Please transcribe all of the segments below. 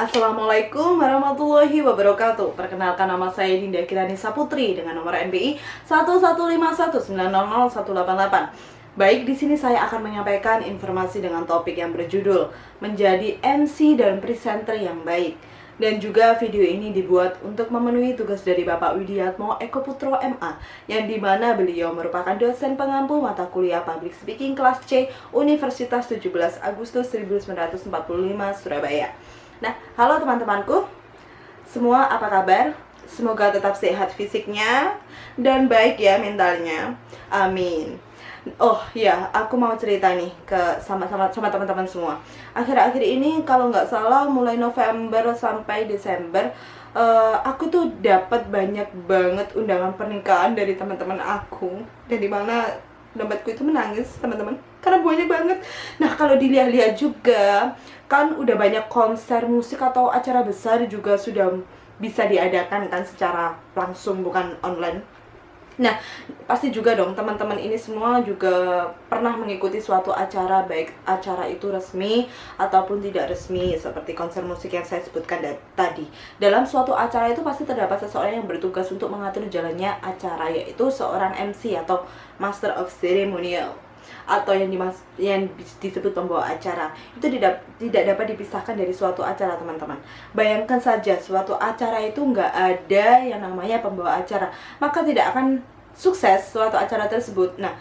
Assalamualaikum warahmatullahi wabarakatuh. Perkenalkan, nama saya Dinda Kirani Saputri dengan nomor NPI 11519000188. Baik, di sini saya akan menyampaikan informasi dengan topik yang berjudul menjadi MC dan presenter yang baik. Dan juga video ini dibuat untuk memenuhi tugas dari Bapak Widiatmo Eko Putro MA, yang dimana beliau merupakan dosen pengampu mata kuliah Public Speaking kelas C Universitas 17 Agustus 1945 Surabaya. Nah, halo teman-temanku, semua apa kabar? Semoga tetap sehat fisiknya dan baik ya mentalnya. Amin. Oh ya, aku mau cerita nih sama teman-teman semua. Akhir-akhir ini kalau nggak salah mulai November sampai Desember, aku tuh dapat banyak banget undangan pernikahan dari teman-teman aku, dan dimana dompetku itu menangis teman-teman, karena banyak banget. Nah, kalau dilihat-lihat juga kan udah banyak konser musik atau acara besar juga sudah bisa diadakan kan secara langsung, bukan online. Nah, pasti juga dong teman-teman ini semua juga pernah mengikuti suatu acara, baik acara itu resmi ataupun tidak resmi, seperti konser musik yang saya sebutkan tadi. Dalam suatu acara itu pasti terdapat seseorang yang bertugas untuk mengatur jalannya acara, yaitu seorang MC atau Master of Ceremonial, atau yang disebut pembawa acara. Itu tidak dapat dipisahkan dari suatu acara, teman-teman. Bayangkan saja suatu acara itu nggak ada yang namanya pembawa acara, maka tidak akan sukses suatu acara tersebut. Nah,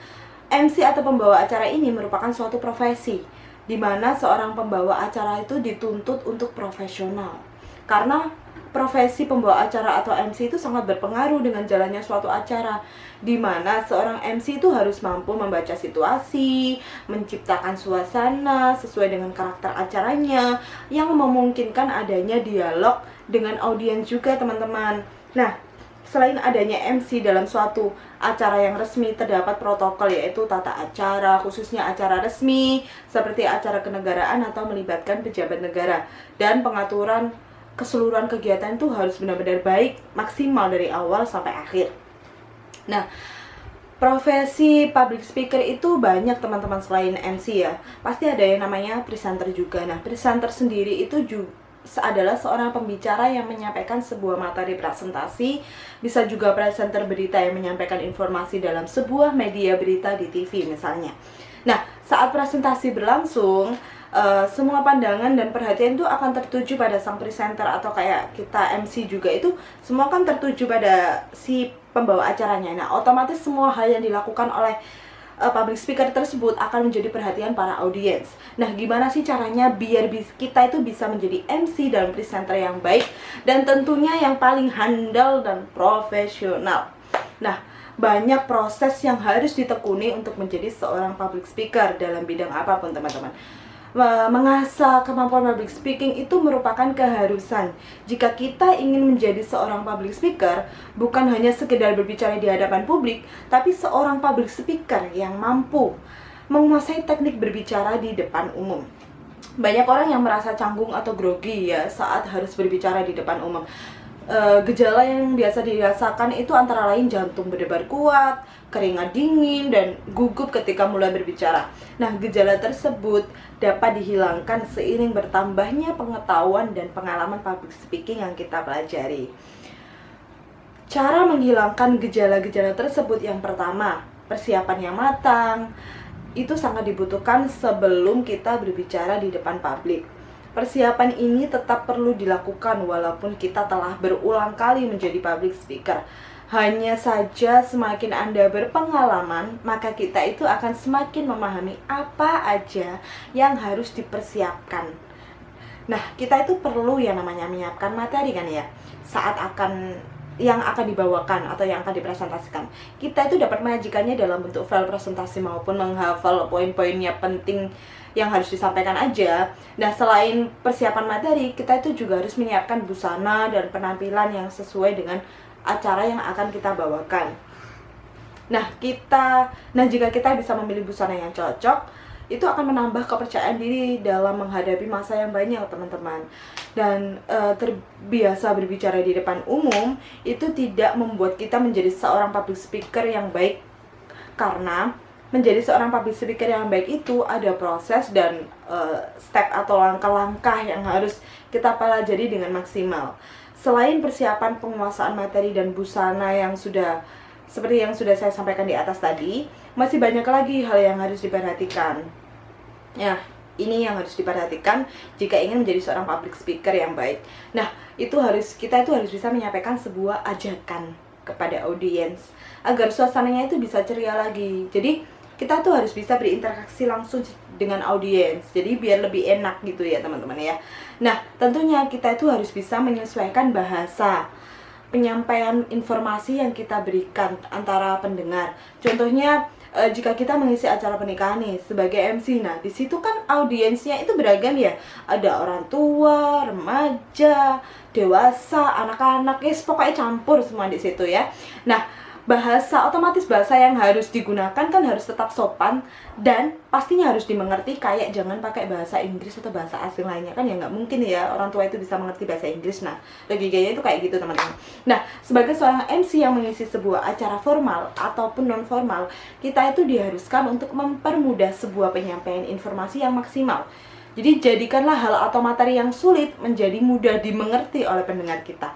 MC atau pembawa acara ini merupakan suatu profesi di mana seorang pembawa acara itu dituntut untuk profesional, karena profesi pembawa acara atau MC itu sangat berpengaruh dengan jalannya suatu acara, di mana seorang MC itu harus mampu membaca situasi, menciptakan suasana sesuai dengan karakter acaranya, yang memungkinkan adanya dialog dengan audiens juga, teman-teman. Nah, selain adanya MC dalam suatu acara yang resmi, terdapat protokol, yaitu tata acara, khususnya acara resmi seperti acara kenegaraan atau melibatkan pejabat negara, dan pengaturan keseluruhan kegiatan itu harus benar-benar baik, maksimal dari awal sampai akhir. Nah, profesi public speaker itu banyak, teman-teman. Selain MC ya, pasti ada yang namanya presenter juga. Nah, presenter sendiri itu juga adalah seorang pembicara yang menyampaikan sebuah materi presentasi, bisa juga presenter berita yang menyampaikan informasi dalam sebuah media berita di TV misalnya. Nah, saat presentasi berlangsung, semua pandangan dan perhatian itu akan tertuju pada sang presenter, atau kayak kita MC juga itu semua kan tertuju pada si pembawa acaranya. Nah, otomatis semua hal yang dilakukan oleh public speaker tersebut akan menjadi perhatian para audiens. Nah, gimana sih caranya biar kita itu bisa menjadi MC dan presenter yang baik, dan tentunya yang paling handal dan profesional? Nah, banyak proses yang harus ditekuni untuk menjadi seorang public speaker dalam bidang apapun, teman-teman. Mengasah kemampuan public speaking itu merupakan keharusan. Jika kita ingin menjadi seorang public speaker, bukan hanya sekedar berbicara di hadapan publik, tapi seorang public speaker yang mampu menguasai teknik berbicara di depan umum. Banyak orang yang merasa canggung atau grogi ya saat harus berbicara di depan umum. Gejala yang biasa dirasakan itu antara lain jantung berdebar kuat, keringat dingin, dan gugup ketika mulai berbicara. Nah, gejala tersebut dapat dihilangkan seiring bertambahnya pengetahuan dan pengalaman public speaking yang kita pelajari. Cara menghilangkan gejala-gejala tersebut, yang pertama, persiapan yang matang. Itu sangat dibutuhkan sebelum kita berbicara di depan publik. Persiapan ini tetap perlu dilakukan walaupun kita telah berulang kali menjadi public speaker. Hanya saja semakin Anda berpengalaman, maka kita itu akan semakin memahami apa aja yang harus dipersiapkan. Nah, kita itu perlu yang namanya menyiapkan materi kan ya, saat yang akan dibawakan atau yang akan dipresentasikan. Kita itu dapat menyajikannya dalam bentuk file presentasi maupun menghafal poin-poinnya penting yang harus disampaikan aja. Nah, selain persiapan materi, kita itu juga harus menyiapkan busana dan penampilan yang sesuai dengan acara yang akan kita bawakan. Nah, jika kita bisa memilih busana yang cocok, itu akan menambah kepercayaan diri dalam menghadapi masa yang banyak, teman-teman. Dan terbiasa berbicara di depan umum itu tidak membuat kita menjadi seorang public speaker yang baik, karena menjadi seorang public speaker yang baik itu ada proses dan step atau langkah-langkah yang harus kita pelajari dengan maksimal. Selain persiapan penguasaan materi dan busana yang sudah seperti yang sudah saya sampaikan di atas tadi, masih banyak lagi hal yang harus diperhatikan. Ya, ini yang harus diperhatikan jika ingin menjadi seorang public speaker yang baik. Nah, kita itu harus bisa menyampaikan sebuah ajakan kepada audiens agar suasananya itu bisa ceria lagi. Jadi kita tuh harus bisa berinteraksi langsung dengan audiens. Jadi biar lebih enak gitu ya teman-teman ya. Nah, tentunya kita itu harus bisa menyesuaikan bahasa penyampaian informasi yang kita berikan antara pendengar. Contohnya jika kita mengisi acara pernikahan nih sebagai MC, nah di situ kan audiensnya itu beragam ya. Ada orang tua, remaja, dewasa, anak-anak, pokoknya campur semua di situ ya. Nah, otomatis bahasa yang harus digunakan kan harus tetap sopan dan pastinya harus dimengerti, kayak jangan pakai bahasa Inggris atau bahasa asing lainnya, kan ya nggak mungkin ya orang tua itu bisa mengerti bahasa Inggris. Nah, logikanya itu kayak gitu teman-teman. Nah, sebagai seorang MC yang mengisi sebuah acara formal ataupun non formal, kita itu diharuskan untuk mempermudah sebuah penyampaian informasi yang maksimal. Jadi jadikanlah hal atau materi yang sulit menjadi mudah dimengerti oleh pendengar kita.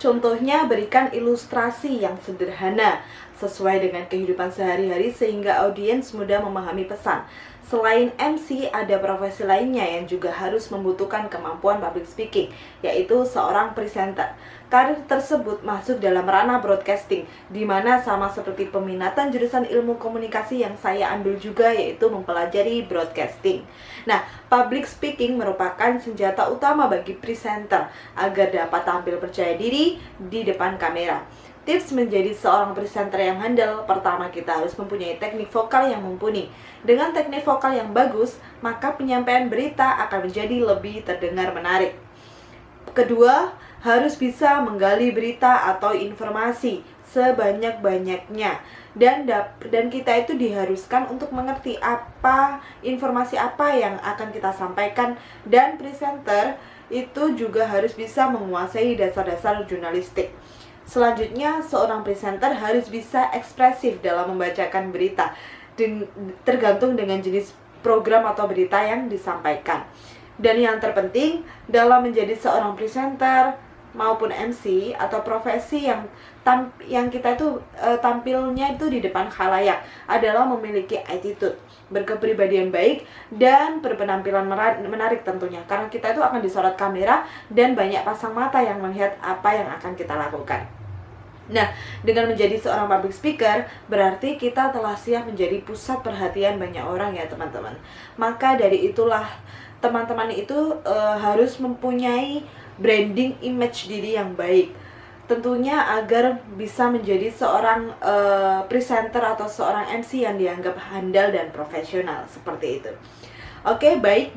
Contohnya, berikan ilustrasi yang sederhana sesuai dengan kehidupan sehari-hari sehingga audiens mudah memahami pesan. Selain MC, ada profesi lainnya yang juga harus membutuhkan kemampuan public speaking, yaitu seorang presenter. Karir tersebut masuk dalam ranah broadcasting, di mana sama seperti peminatan jurusan ilmu komunikasi yang saya ambil juga, yaitu mempelajari broadcasting. Nah, public speaking merupakan senjata utama bagi presenter agar dapat tampil percaya diri di depan kamera. Tips menjadi seorang presenter yang handal, pertama kita harus mempunyai teknik vokal yang mumpuni. Dengan teknik vokal yang bagus, maka penyampaian berita akan menjadi lebih terdengar menarik. Kedua, harus bisa menggali berita atau informasi sebanyak-banyaknya. Dan kita itu diharuskan untuk mengerti informasi apa yang akan kita sampaikan, dan presenter itu juga harus bisa menguasai dasar-dasar jurnalistik. Selanjutnya, seorang presenter harus bisa ekspresif dalam membacakan berita, tergantung dengan jenis program atau berita yang disampaikan. Dan yang terpenting dalam menjadi seorang presenter maupun MC atau profesi yang kita itu tampilnya itu di depan khalayak adalah memiliki attitude, berkepribadian baik, dan berpenampilan menarik tentunya, karena kita itu akan disorot kamera dan banyak pasang mata yang melihat apa yang akan kita lakukan. Nah, dengan menjadi seorang public speaker, berarti kita telah siap menjadi pusat perhatian banyak orang ya teman-teman. Maka dari itulah teman-teman itu harus mempunyai branding image diri yang baik. Tentunya agar bisa menjadi seorang presenter atau seorang MC yang dianggap handal dan profesional, seperti itu. Oke, baik,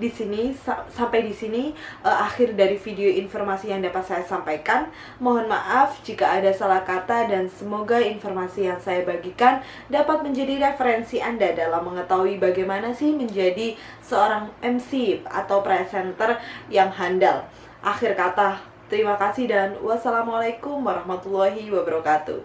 sampai di sini akhir dari video informasi yang dapat saya sampaikan. Mohon maaf jika ada salah kata, dan semoga informasi yang saya bagikan dapat menjadi referensi Anda dalam mengetahui bagaimana sih menjadi seorang MC atau presenter yang handal. Akhir kata, terima kasih dan wassalamualaikum warahmatullahi wabarakatuh.